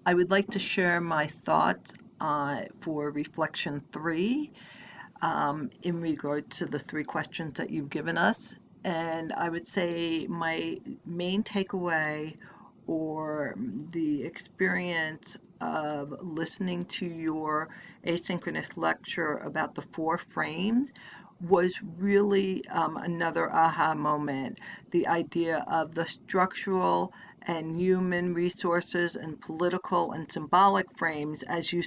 I would like to share my thoughts for Reflection 3 in regard to the three questions that you've given us. And I would say my main takeaway or the experience of listening to your asynchronous lecture about the four frames was really another aha moment. The idea of the structural and human resources and political and symbolic frames, as you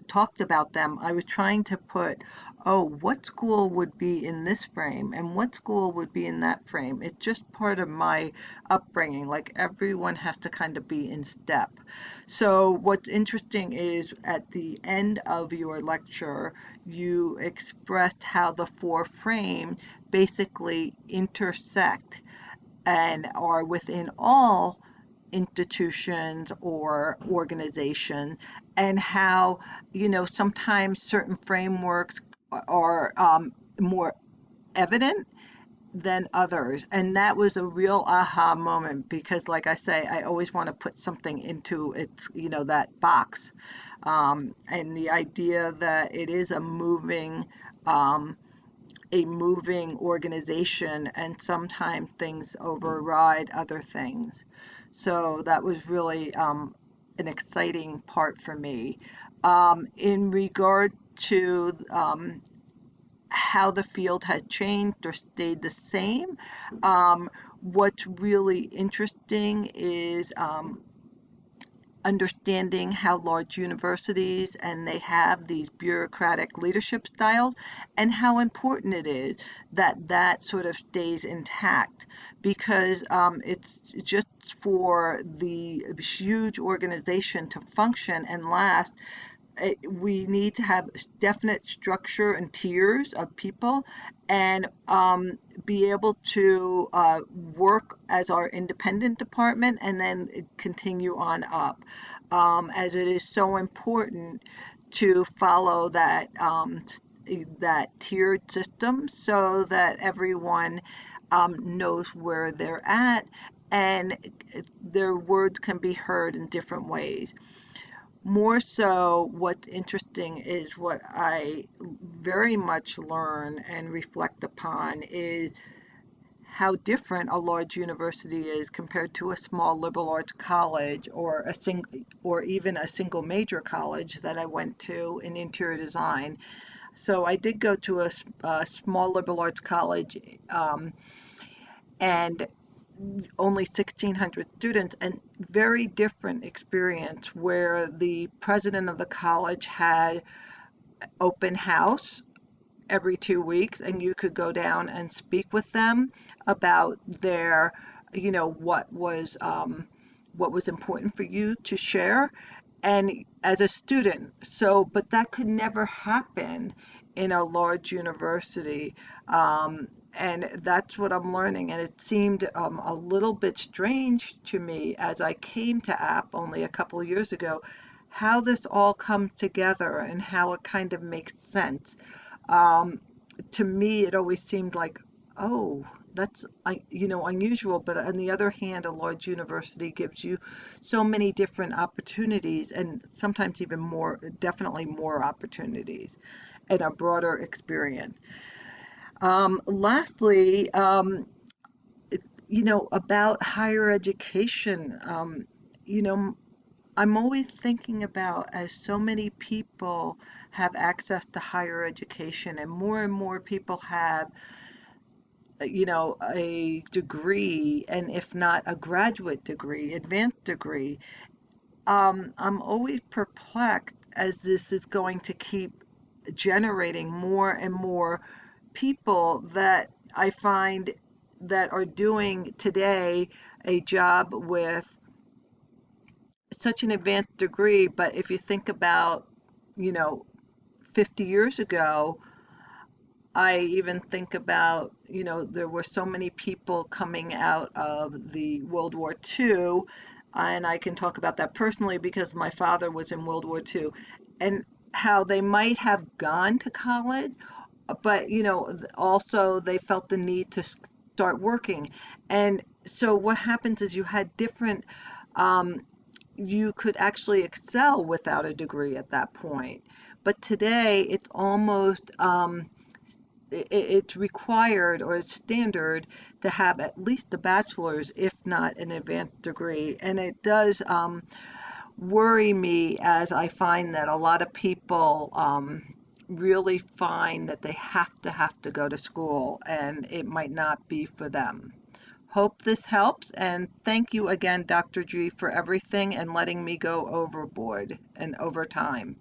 talked about them, I was trying to put, oh, what school would be in this frame and what school would be in that frame. It's just part of my upbringing. Like everyone has to kind of be in step. So what's interesting is at the end of your lecture, you expressed how the four frames basically intersect and are within all institutions or organization, and how sometimes certain frameworks are more evident than others. And that was a real aha moment because, like I say, I always want to put something into its, that box. And the idea that it is um, a moving organization, and sometimes things override other things. So that was really an exciting part for me. In regard to how the field had changed or stayed the same, what's really interesting is understanding how large universities and they have these bureaucratic leadership styles, and how important it is that that sort of stays intact, because it's just for the huge organization to function and last. We need to have definite structure and tiers of people, and be able to work as our independent department and then continue on up, as it is so important to follow that tiered system so that everyone knows where they're at, and their words can be heard in different ways. More so, what's interesting is what I very much learn and reflect upon is how different a large university is compared to a small liberal arts college, or or even a single major college that I went to in interior design. So I did go to a small liberal arts college, and only 1,600 students, and very different experience where the president of the college had open house every 2 weeks, and you could go down and speak with them about their, what was important for you to share, and as a student. So, but that could never happen in a large university. And that's what I'm learning. And it seemed a little bit strange to me as I came to App only a couple of years ago, how this all comes together and how it kind of makes sense. Um, to me, it always seemed like, oh, that's unusual. But on the other hand, a large university gives you so many different opportunities, and sometimes even more, definitely more opportunities, and a broader experience. Lastly, about higher education, you know, I'm always thinking about, as so many people have access to higher education and more people have, a degree, and if not a graduate degree, advanced degree. I'm always perplexed as this is going to keep generating more and more people that I find that are doing today a job with such an advanced degree. But if you think about, you know, 50 years ago, I even think about, there were so many people coming out of the World War II, and I can talk about that personally because my father was in World War II, and how they might have gone to college, but, also they felt the need to start working. And so what happens is you had different, um, you could actually excel without a degree at that point. But today, it's almost it's required or it's standard to have at least a bachelor's, if not an advanced degree. And it does worry me as I find that a lot of people really find that they have to go to school and it might not be for them. Hope this helps, and thank you again, Dr. G, for everything and letting me go overboard and over time.